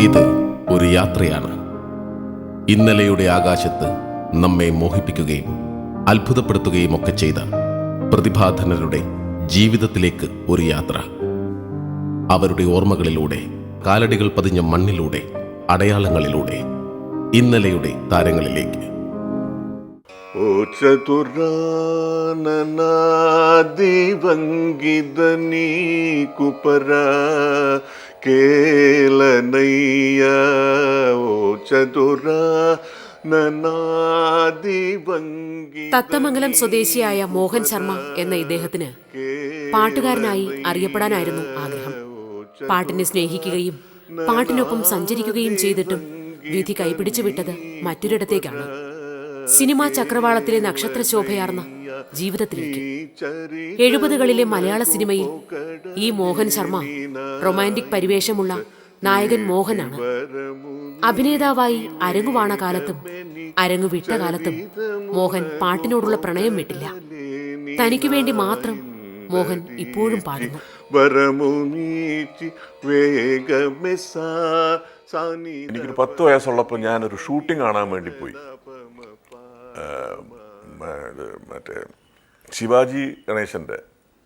ഇത് ഒരു യാത്രയാണ്. ഇന്നലെയുടെ ആകാശത്ത് നമ്മെ മോഹിപ്പിക്കുകയും അത്ഭുതപ്പെടുത്തുകയും ഒക്കെ ചെയ്ത പ്രതിഭാധനരുടെ ജീവിതത്തിലേക്ക് ഒരു യാത്ര. അവരുടെ ഓർമ്മകളിലൂടെ, കാലടികൾ പതിഞ്ഞ മണ്ണിലൂടെ, അടയാളങ്ങളിലൂടെ ഇന്നലെയുടെ താരങ്ങളിലേക്ക്. ഓ ചതുരാനനാദിവംഗിതനീ കുപര കേലനയ്യ ഓ ചതുരാനനാദിവംഗി. തത്തമംഗലം സ്വദേശിയായ മോഹൻ ശർമ്മ എന്ന ഇദ്ദേഹത്തിന് പാട്ടുകാരനായി അറിയപ്പെടാനായിരുന്നു ആഗ്രഹം. പാട്ടിനെ സ്നേഹിക്കുകയും പാട്ടിനൊപ്പം സഞ്ചരിക്കുകയും ചെയ്തിട്ടും വിധി കൈപിടിച്ചു വിട്ടത് മറ്റൊരിടത്തേക്കാണ്. സിനിമാ ചക്രവാളത്തിലെ നക്ഷത്രശോഭയാർന്ന ജീവിതത്തിലേക്ക്. 70കളിലെ മലയാള സിനിമയിൽ ഈ മോഹൻ ശർമ്മ റൊമാന്റിക് പരിവേഷമുള്ള നായകൻ മോഹനാണ്. അഭിനേതാവായി അരങ്ങുവാണ കാലത്തും അരങ്ങുവിട്ട കാലത്തും മോഹൻ പാട്ടിനോടുള്ള പ്രണയം വിട്ടില്ല. തനിക്കു വേണ്ടി മാത്രം മോഹൻ ഇപ്പോഴും പാടുന്നു. എനിക്കൊരു 10 വയസ്സുള്ളപ്പോൾ ഞാനൊരു ഷൂട്ടിംഗ് കാണാൻ വേണ്ടി പോയി. മറ്റേ ശിവാജി ഗണേശൻ്റെ,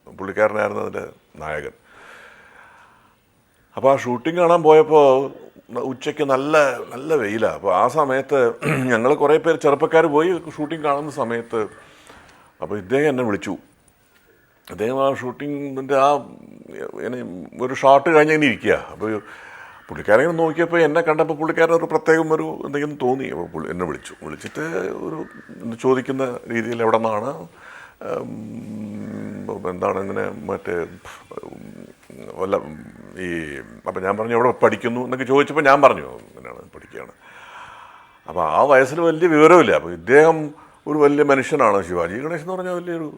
പുള്ളിക്കാരനായിരുന്നു അതിൻ്റെ നായകൻ. അപ്പോൾ ആ ഷൂട്ടിംഗ് കാണാൻ പോയപ്പോൾ ഉച്ചയ്ക്ക് നല്ല നല്ല വെയിലാണ്. അപ്പോൾ ആ സമയത്ത് ഞങ്ങൾ കുറേ പേര് ചെറുപ്പക്കാർ പോയി ഷൂട്ടിംഗ് കാണുന്ന സമയത്ത് അപ്പോൾ ഇദ്ദേഹം എന്നെ വിളിച്ചു. അദ്ദേഹം ആ ഷൂട്ടിങ്ങിൻ്റെ ഒരു ഷോട്ട് കഴിഞ്ഞ് ഇങ്ങനെ ഇരിക്കുക. അപ്പോൾ പുള്ളിക്കാരൻ നോക്കിയപ്പോൾ എന്നെ കണ്ടപ്പോൾ പുള്ളിക്കാരൻ ഒരു പ്രത്യേകം ഒരു എന്തെങ്കിലും തോന്നി. അപ്പോൾ എന്നെ വിളിച്ചിട്ട് ഒരു ചോദിക്കുന്ന രീതിയിൽ എവിടെ നിന്നാണ്, എന്താണ് ഇങ്ങനെ മറ്റേ വല്ല ഈ, അപ്പം ഞാൻ പറഞ്ഞു എവിടെ പഠിക്കുന്നു എന്നൊക്കെ ചോദിച്ചപ്പോൾ ഞാൻ പറഞ്ഞു അങ്ങനെയാണ് പഠിക്കുകയാണ്. അപ്പോൾ ആ വയസ്സിൽ വലിയ വിവരമില്ല. അപ്പോൾ ഇദ്ദേഹം ഒരു വലിയ മനുഷ്യനാണ്, ശിവാജി ഗണേശൻ എന്ന് പറഞ്ഞാൽ വലിയൊരു.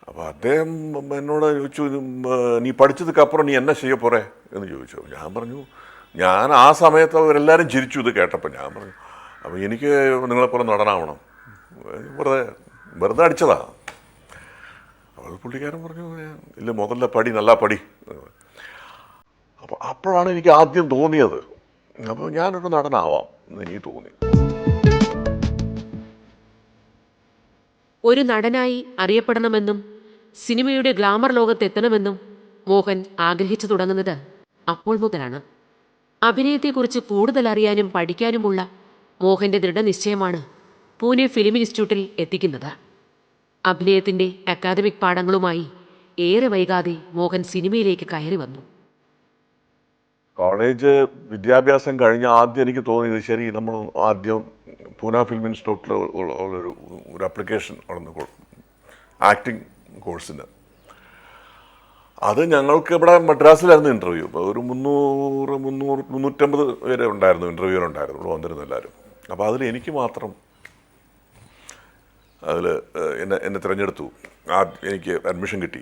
അപ്പോൾ അദ്ദേഹം എന്നോട് ചോദിച്ചു, നീ പഠിച്ചതുക്കപ്പുറം നീ എന്നെ ചെയ്യ പോറേ എന്ന് ചോദിച്ചു. ഞാൻ പറഞ്ഞു, ഞാൻ ആ സമയത്ത് അവരെല്ലാവരും ചിരിച്ചു ഇത് കേട്ടപ്പോൾ. ഞാൻ പറഞ്ഞു, അപ്പോൾ എനിക്ക് നിങ്ങളെപ്പോലെ നടനാവണം, വെറുതെ അടിച്ചതാ. അപ്പോൾ പുള്ളിക്കാരൻ പറഞ്ഞു, ഇല്ല മുതല്ല പടി, നല്ല പടി. അപ്പോൾ അപ്പോഴാണ് എനിക്ക് ആദ്യം തോന്നിയത്, അപ്പോൾ ഞാനൊരു നടനാവാം എന്ന് എനിക്ക് തോന്നി. ഒരു നടനായി അറിയപ്പെടണമെന്നും സിനിമയുടെ ഗ്ലാമർ ലോകത്തെത്തണമെന്നും മോഹൻ ആഗ്രഹിച്ചു തുടങ്ങുന്നത് അപ്പോൾ മുതലാണ്. അഭിനയത്തെക്കുറിച്ച് കൂടുതൽ അറിയാനും പഠിക്കാനുമുള്ള മോഹൻ്റെ ദൃഢനിശ്ചയമാണ് പൂനെ ഫിലിം ഇൻസ്റ്റിറ്റ്യൂട്ടിൽ എത്തിക്കുന്നത്. അഭിനയത്തിൻ്റെ അക്കാദമിക് പാഠങ്ങളുമായി ഏറെ വൈകാതെ മോഹൻ സിനിമയിലേക്ക് കയറി വന്നു. കോളേജ് വിദ്യാഭ്യാസം കഴിഞ്ഞ് ആദ്യം എനിക്ക് തോന്നിയത്, ശരി നമ്മൾ ആദ്യം പൂനെ ഫിലിം ഇൻസ്റ്റിറ്റ്യൂട്ടിൽ ഒരു ആപ്ലിക്കേഷൻ അവിടെ ആക്ടിങ് കോഴ്സിന്. അത് ഞങ്ങൾക്ക് ഇവിടെ മദ്രാസിലായിരുന്നു ഇൻ്റർവ്യൂ. ഇപ്പോൾ ഒരു 350 പേര് ഉണ്ടായിരുന്നു, ഇൻ്റർവ്യൂവിലുണ്ടായിരുന്നു, ഇവിടെ വന്നിരുന്നു എല്ലാവരും. അപ്പോൾ അതിൽ എനിക്ക് മാത്രം എന്നെ തിരഞ്ഞെടുത്തു. എനിക്ക് അഡ്മിഷൻ കിട്ടി.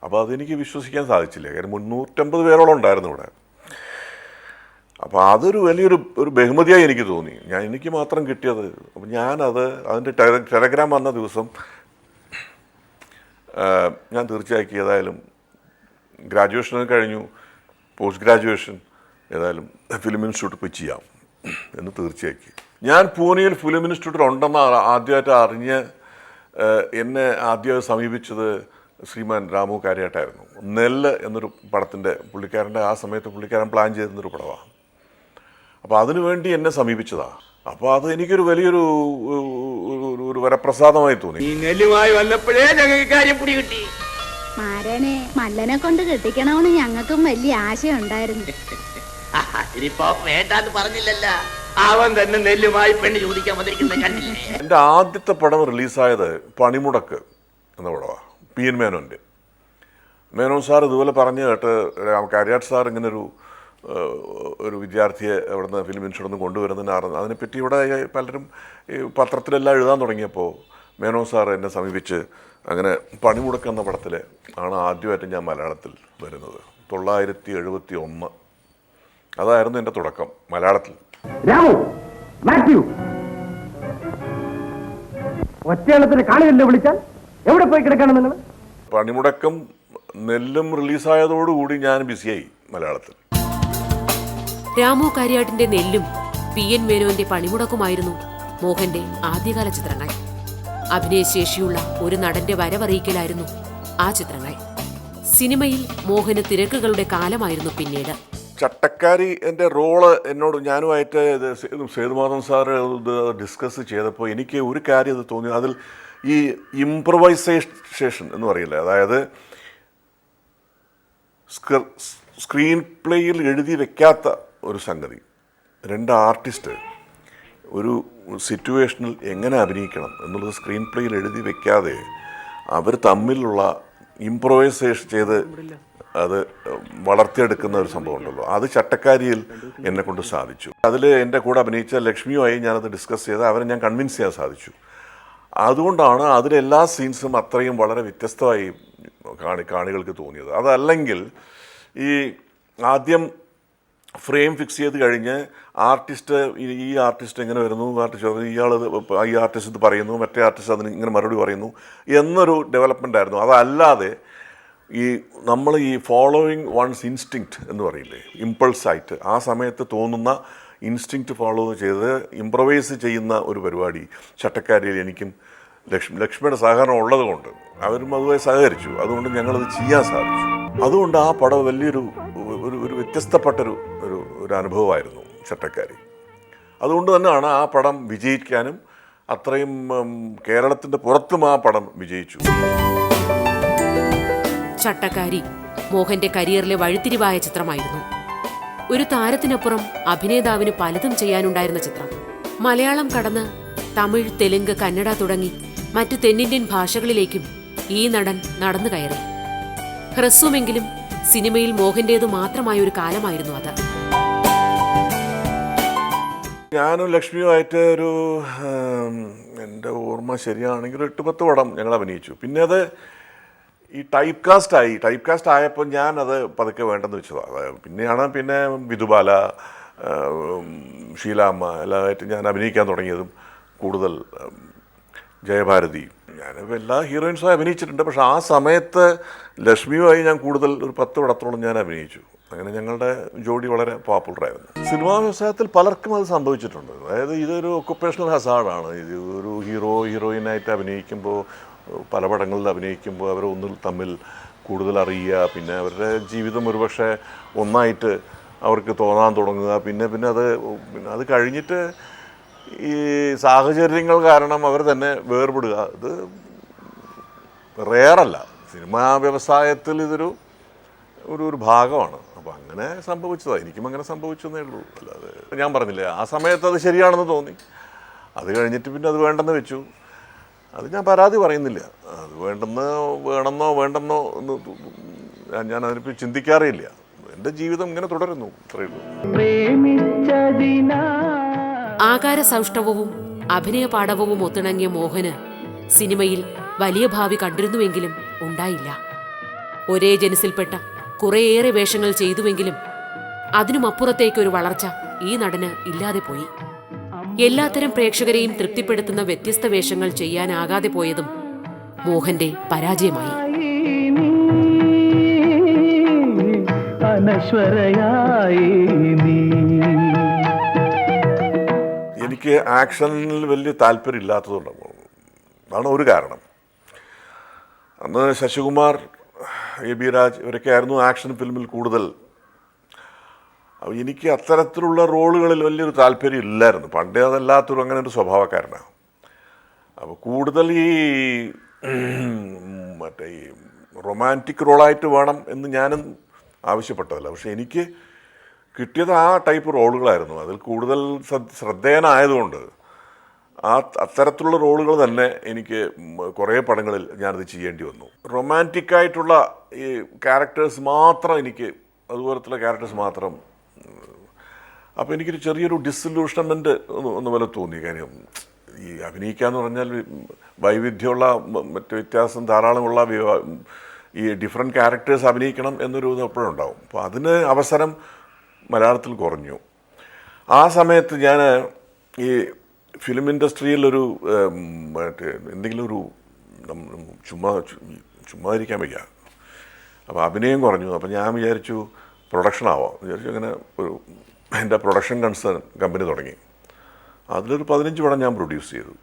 അപ്പോൾ അതെനിക്ക് വിശ്വസിക്കാൻ സാധിച്ചില്ല, കാരണം 350 പേരോളം ഉണ്ടായിരുന്നു ഇവിടെ. അപ്പോൾ അതൊരു വലിയൊരു ബഹുമതിയായി എനിക്ക് തോന്നി, എനിക്ക് മാത്രം കിട്ടിയത്. അപ്പം അതിൻ്റെ ടെലഗ്രാം വന്ന ദിവസം ഞാൻ തീർച്ചയാക്കി ഏതായാലും ഗ്രാജുവേഷൻ കഴിഞ്ഞു, പോസ്റ്റ് ഗ്രാജുവേഷൻ ഏതായാലും ഫിലിം ഇൻസ്റ്റിറ്റ്യൂട്ടിൽ പോയി ചെയ്യാം എന്ന് തീർച്ചയാക്കി. ഞാൻ പൂനെയിൽ ഫിലിം ഇൻസ്റ്റിറ്റ്യൂട്ടിൽ ഉണ്ടെന്ന് ആദ്യമായിട്ട് അറിഞ്ഞ് എന്നെ ആദ്യമായി സമീപിച്ചത് ശ്രീമാൻ രാമു കാര്യാട്ടായിരുന്നു. നെല്ല് എന്നൊരു പടത്തിൻ്റെ പുള്ളിക്കാരൻ്റെ ആ സമയത്ത് പുള്ളിക്കാരൻ പ്ലാൻ ചെയ്തിരുന്നൊരു പടമാണ്. അപ്പോൾ അതിനുവേണ്ടി എന്നെ സമീപിച്ചതാണ്. അപ്പോൾ അത് എനിക്കൊരു വലിയൊരു ഒരു വരപ്രസാദമായി തോന്നി. മാരനെ മല്ലനെ കൊണ്ട് കെട്ടിക്കണമെന്ന് ഞങ്ങൾക്കും വലിയ ആശയുണ്ടായിരുന്നു. അവൻ തന്നെ നെല്ലുമായി പെണ്ണ് ചോദിക്കാൻ വന്നിരിക്കുന്ന കണ്ടില്ലേ? എൻ്റെ ആദ്യത്തെ പടം റിലീസായത് പണിമുടക്ക് എന്ന പടമാണ്, PN മേനോൻ്റെ. മേനോൻ സാർ ഇതുപോലെ പറഞ്ഞു കേട്ട്, കാര്യാട്ട് സാർ ഇങ്ങനെ ഒരു വിദ്യാർത്ഥിയെ അവിടുന്ന് ഫിലിം ഇൻസ്റ്റിറ്റ്യൂട്ടിൽ നിന്ന് കൊണ്ടുവരുന്നതിന് അതിനെപ്പറ്റി ഇവിടെ പലരും ഈ പത്രത്തിലെല്ലാം എഴുതാൻ തുടങ്ങിയപ്പോൾ മേനോൻ സാർ എന്നെ സമീപിച്ച് അങ്ങനെ പണിമുടക്ക് എന്ന പടത്തിൽ ആണ് ആദ്യമായിട്ട് ഞാൻ മലയാളത്തിൽ വരുന്നത്. 1971 അതായിരുന്നു എൻ്റെ തുടക്കം മലയാളത്തിൽ. ഒറ്റയാളത്തിന് കാണില്ല വിളിച്ചാൽ എവിടെ പോയി കിടക്കാണ് നിങ്ങൾ? പണിമുടക്കം നെല്ലും റിലീസായതോടുകൂടി ഞാൻ ബിസിയായി മലയാളത്തിൽ. രാമു കാര്യാട്ടിന്റെ നെല്ലും PN മേനോന്റെ പണിമുടക്കുമായിരുന്നു മോഹന്റെ ആദ്യകാല ചിത്രങ്ങൾ. അഭിനയശേഷിയുള്ള ഒരു നടന്റെ വരവറിയിക്കലായിരുന്നു ആ ചിത്രങ്ങൾ. സിനിമയിൽ മോഹന് തിരക്കുകളുടെ കാലമായിരുന്നു പിന്നീട്. ചട്ടക്കാരി എൻ്റെ റോള് എന്നോട് ഞാനുമായിട്ട് സേതുമാധവൻ സാറ് ഇത് ഡിസ്കസ് ചെയ്തപ്പോൾ എനിക്ക് ഒരു കാര്യം അത് തോന്നി. അതിൽ ഈ ഇംപ്രവൈസേഷൻ എന്ന് പറയില്ല, അതായത് സ്ക്രീൻ പ്ലേയിൽ എഴുതി വെക്കാത്ത ഒരു സംഗതി. രണ്ട് ആർട്ടിസ്റ്റ് ഒരു സിറ്റുവേഷനിൽ എങ്ങനെ അഭിനയിക്കണം എന്നുള്ളത് സ്ക്രീൻ പ്ലേയിൽ എഴുതി വെക്കാതെ അവർ തമ്മിലുള്ള ഇംപ്രവൈസേഷൻ ചെയ്ത് അത് വളർത്തിയെടുക്കുന്ന ഒരു സംഭവം ഉണ്ടല്ലോ, അത് ചട്ടക്കാരിയിൽ എന്നെ കൊണ്ട് സാധിച്ചു. അതിൽ എൻ്റെ കൂടെ അഭിനയിച്ച ലക്ഷ്മിയുമായി ഞാനത് ഡിസ്കസ് ചെയ്ത് അവരെ ഞാൻ കൺവിൻസ് ചെയ്യാൻ സാധിച്ചു. അതുകൊണ്ടാണ് അതിലെല്ലാ സീൻസും അത്രയും വളരെ വ്യത്യസ്തമായി കാണികൾക്ക് തോന്നിയത്. അതല്ലെങ്കിൽ ഈ ആദ്യം ഫ്രെയിം ഫിക്സ് ചെയ്ത് കഴിഞ്ഞ് ആർട്ടിസ്റ്റ് ഈ ആർട്ടിസ്റ്റ് എങ്ങനെ വരുന്നു, ഈ ആർട്ടിസ്റ്റ് ഇത് പറയുന്നു, മറ്റേ ആർട്ടിസ്റ്റ് അതിന് ഇങ്ങനെ മറുപടി പറയുന്നു എന്നൊരു ഡെവലപ്മെൻ്റ് ആയിരുന്നു. അതല്ലാതെ നമ്മൾ ഈ ഫോളോയിങ് വൺസ് ഇൻസ്റ്റിങ്ക്റ്റ് എന്ന് പറയില്ലേ, ഇമ്പൾസായിട്ട് ആ സമയത്ത് തോന്നുന്ന ഇൻസ്റ്റിങ്ക്റ്റ് ഫോളോ ചെയ്ത് ഇംപ്രവൈസ് ചെയ്യുന്ന ഒരു പരിപാടി ചട്ടക്കാരിയിൽ എനിക്കും ലക്ഷ്മിയുടെ സഹകരണം ഉള്ളത് കൊണ്ട് അവരും അതുമായി സഹകരിച്ചു. അതുകൊണ്ട് ഞങ്ങളത് ചെയ്യാൻ സാധിച്ചു. അതുകൊണ്ട് ആ പടം വലിയൊരു ഒരു വ്യത്യസ്തപ്പെട്ടൊരു ഒരു അനുഭവമായിരുന്നു ചട്ടക്കാരി. അതുകൊണ്ട് തന്നെയാണ് ആ പടം വിജയിക്കാനും അത്രയും കേരളത്തിൻ്റെ പുറത്തും ആ പടം വിജയിച്ചു. ചട്ടക്കാരി മോഹന്റെ കരിയറിലെ വഴിത്തിരിവായ ചിത്രമായിരുന്നു. ഒരു താരത്തിനപ്പുറം അഭിനേതാവിന് പലതും ചെയ്യാനുണ്ടായിരുന്ന ചിത്രം. മലയാളം കടന്ന് തമിഴ്, തെലുങ്ക്, കന്നഡ തുടങ്ങി മറ്റ് തെന്നിന്ത്യൻ ഭാഷകളിലേക്കും ഈ നടൻ നടന്നു കയറി. ഹ്രസ്വമെങ്കിലും സിനിമയിൽ മോഹന്റേതു മാത്രമായ ഒരു കാലമായിരുന്നു അത്. ഞാനും ലക്ഷ്മിയുമായിട്ട് ഒരു എൻ്റെ ഓർമ്മ ശരിയാണെങ്കിൽ 8-10 പടം ഞങ്ങൾ അഭിനയിച്ചു. പിന്നെ അത് ഈ ടൈപ്പ് കാസ്റ്റ് ആയപ്പോൾ ഞാനത് പതുക്കെ വേണ്ടെന്ന് വെച്ചതാണ്. പിന്നെ വിധുബാല, ഷീലാമ്മ എല്ലാമായിട്ട് ഞാൻ അഭിനയിക്കാൻ തുടങ്ങിയതും കൂടുതൽ ജയഭാരതി, ഞാനിപ്പോൾ എല്ലാ ഹീറോയിൻസും അഭിനയിച്ചിട്ടുണ്ട്. പക്ഷേ ആ സമയത്ത് ലക്ഷ്മിയുമായി ഞാൻ കൂടുതൽ ഒരു 10 പടത്തോളം ഞാൻ അഭിനയിച്ചു. അങ്ങനെ ഞങ്ങളുടെ ജോഡി വളരെ പോപ്പുലറായിരുന്നു. സിനിമാ വ്യവസായത്തിൽ പലർക്കും അത് സംഭവിച്ചിട്ടുണ്ട്. അതായത് ഇതൊരു ഒക്കുപ്പേഷണൽ ഹസാർഡാണ്. ഇത് ഒരു ഹീറോയിനായിട്ട് അഭിനയിക്കുമ്പോൾ, പല പടങ്ങളിൽ അഭിനയിക്കുമ്പോൾ അവർ ഒന്നിൽ തമ്മിൽ കൂടുതൽ അറിയുക, പിന്നെ അവരുടെ ജീവിതം ഒരുപക്ഷെ ഒന്നായിട്ട് അവർക്ക് തോന്നാൻ തുടങ്ങുക, പിന്നെ അത് കഴിഞ്ഞിട്ട് ഈ സാഹചര്യങ്ങൾ കാരണം അവർ തന്നെ വേർപെടുക. ഇത് റെയറല്ല, സിനിമാ വ്യവസായത്തിൽ ഇതൊരു ഒരു ഭാഗമാണ്. അപ്പോൾ അങ്ങനെ സംഭവിച്ചതാണ്. എനിക്കും അങ്ങനെ സംഭവിച്ചെന്നേ ഉള്ളൂ. അല്ലാതെ ഞാൻ പറഞ്ഞില്ലേ, ആ സമയത്ത് അത് ശരിയാണെന്ന് തോന്നി. അത് കഴിഞ്ഞിട്ട് പിന്നെ അത് വേണ്ടെന്ന് വെച്ചു. അത് ഞാൻ പരാതി പറയുന്നില്ല. അത് വേണ്ടെന്നോ എന്ന് ഞാൻ അതിനെപ്പറ്റി ചിന്തിക്കാറില്ല. എൻ്റെ ജീവിതം ഇങ്ങനെ തുടരുന്നു, അത്രയേ ഉള്ളൂ. ആകാര സൗഷ്ഠവവും അഭിനയ പാടവവും ഒത്തിണങ്ങിയ മോഹന് സിനിമയിൽ വലിയ ഭാവി കണ്ടിരുന്നുവെങ്കിലും ഉണ്ടായില്ല. ഒരേ ജനസിൽപ്പെട്ട കുറേയേറെ വേഷങ്ങൾ ചെയ്തുവെങ്കിലും അതിനുമപ്പുറത്തേക്കൊരു വളർച്ച ഈ നടന് ഇല്ലാതെ പോയി. എല്ലാത്തരം പ്രേക്ഷകരെയും തൃപ്തിപ്പെടുത്തുന്ന വ്യത്യസ്ത വേഷങ്ങൾ ചെയ്യാനാകാതെ പോയതും മോഹന്റെ പരാജയമായി. എനിക്ക് ആക്ഷനിൽ വലിയ താല്പര്യം ഇല്ലാത്തതുകൊണ്ടാണ്. അതാണ് ഒരു കാരണം. അന്ന് ശശികുമാർ, AB രാജ് ഇവരൊക്കെ ആയിരുന്നു ആക്ഷൻ ഫിലിമിൽ കൂടുതൽ. അപ്പോൾ എനിക്ക് അത്തരത്തിലുള്ള റോളുകളിൽ വലിയൊരു താല്പര്യം ഇല്ലായിരുന്നു. പണ്ടേ അതല്ലാത്തൊരു അങ്ങനെ ഒരു സ്വഭാവക്കാരനാണ്. അപ്പോൾ കൂടുതൽ ഈ റൊമാൻറ്റിക് റോളായിട്ട് വേണം എന്ന് ഞാനും ആവശ്യപ്പെട്ടതല്ല. പക്ഷെ എനിക്ക് കിട്ടിയത് ആ ടൈപ്പ് റോളുകളായിരുന്നു. അതിൽ കൂടുതൽ ശ്രദ്ധേയനായതുകൊണ്ട് അത്തരത്തിലുള്ള റോളുകൾ തന്നെ എനിക്ക് കുറേ പടങ്ങളിൽ ഞാനത് ചെയ്യേണ്ടി വന്നു. റൊമാൻറ്റിക്കായിട്ടുള്ള ഈ ക്യാരക്ടേഴ്സ് മാത്രം അതുപോലത്തുള്ള ക്യാരക്ടേഴ്സ് മാത്രം. അപ്പോൾ എനിക്കൊരു ചെറിയൊരു ഡിസിലൂഷൻമെൻറ്റ് ഒന്ന് പോലെ തോന്നി. കാര്യം ഈ അഭിനയിക്കുക എന്ന് പറഞ്ഞാൽ വൈവിധ്യമുള്ള മറ്റ് വ്യത്യാസം ധാരാളമുള്ള ഈ ഡിഫറെൻറ്റ് ക്യാരക്ടേഴ്സ് അഭിനയിക്കണം എന്നൊരു ഇത് എപ്പോഴും ഉണ്ടാവും. അപ്പോൾ അതിന് അവസരം മലയാളത്തിൽ കുറഞ്ഞു. ആ സമയത്ത് ഞാൻ ഈ ഫിലിം ഇൻഡസ്ട്രിയിലൊരു എന്തെങ്കിലും ഒരു ചുമ്മാ ഇരിക്കാൻ വയ്യ. അപ്പോൾ അഭിനയം കുറഞ്ഞു. അപ്പോൾ ഞാൻ വിചാരിച്ചു പ്രൊഡക്ഷൻ ആവാം വിചാരിച്ചു. അങ്ങനെ ഒരു എൻ്റെ പ്രൊഡക്ഷൻ കൺസേൺ കമ്പനി തുടങ്ങി. അതിലൊരു 15 പടം ഞാൻ പ്രൊഡ്യൂസ് ചെയ്തു.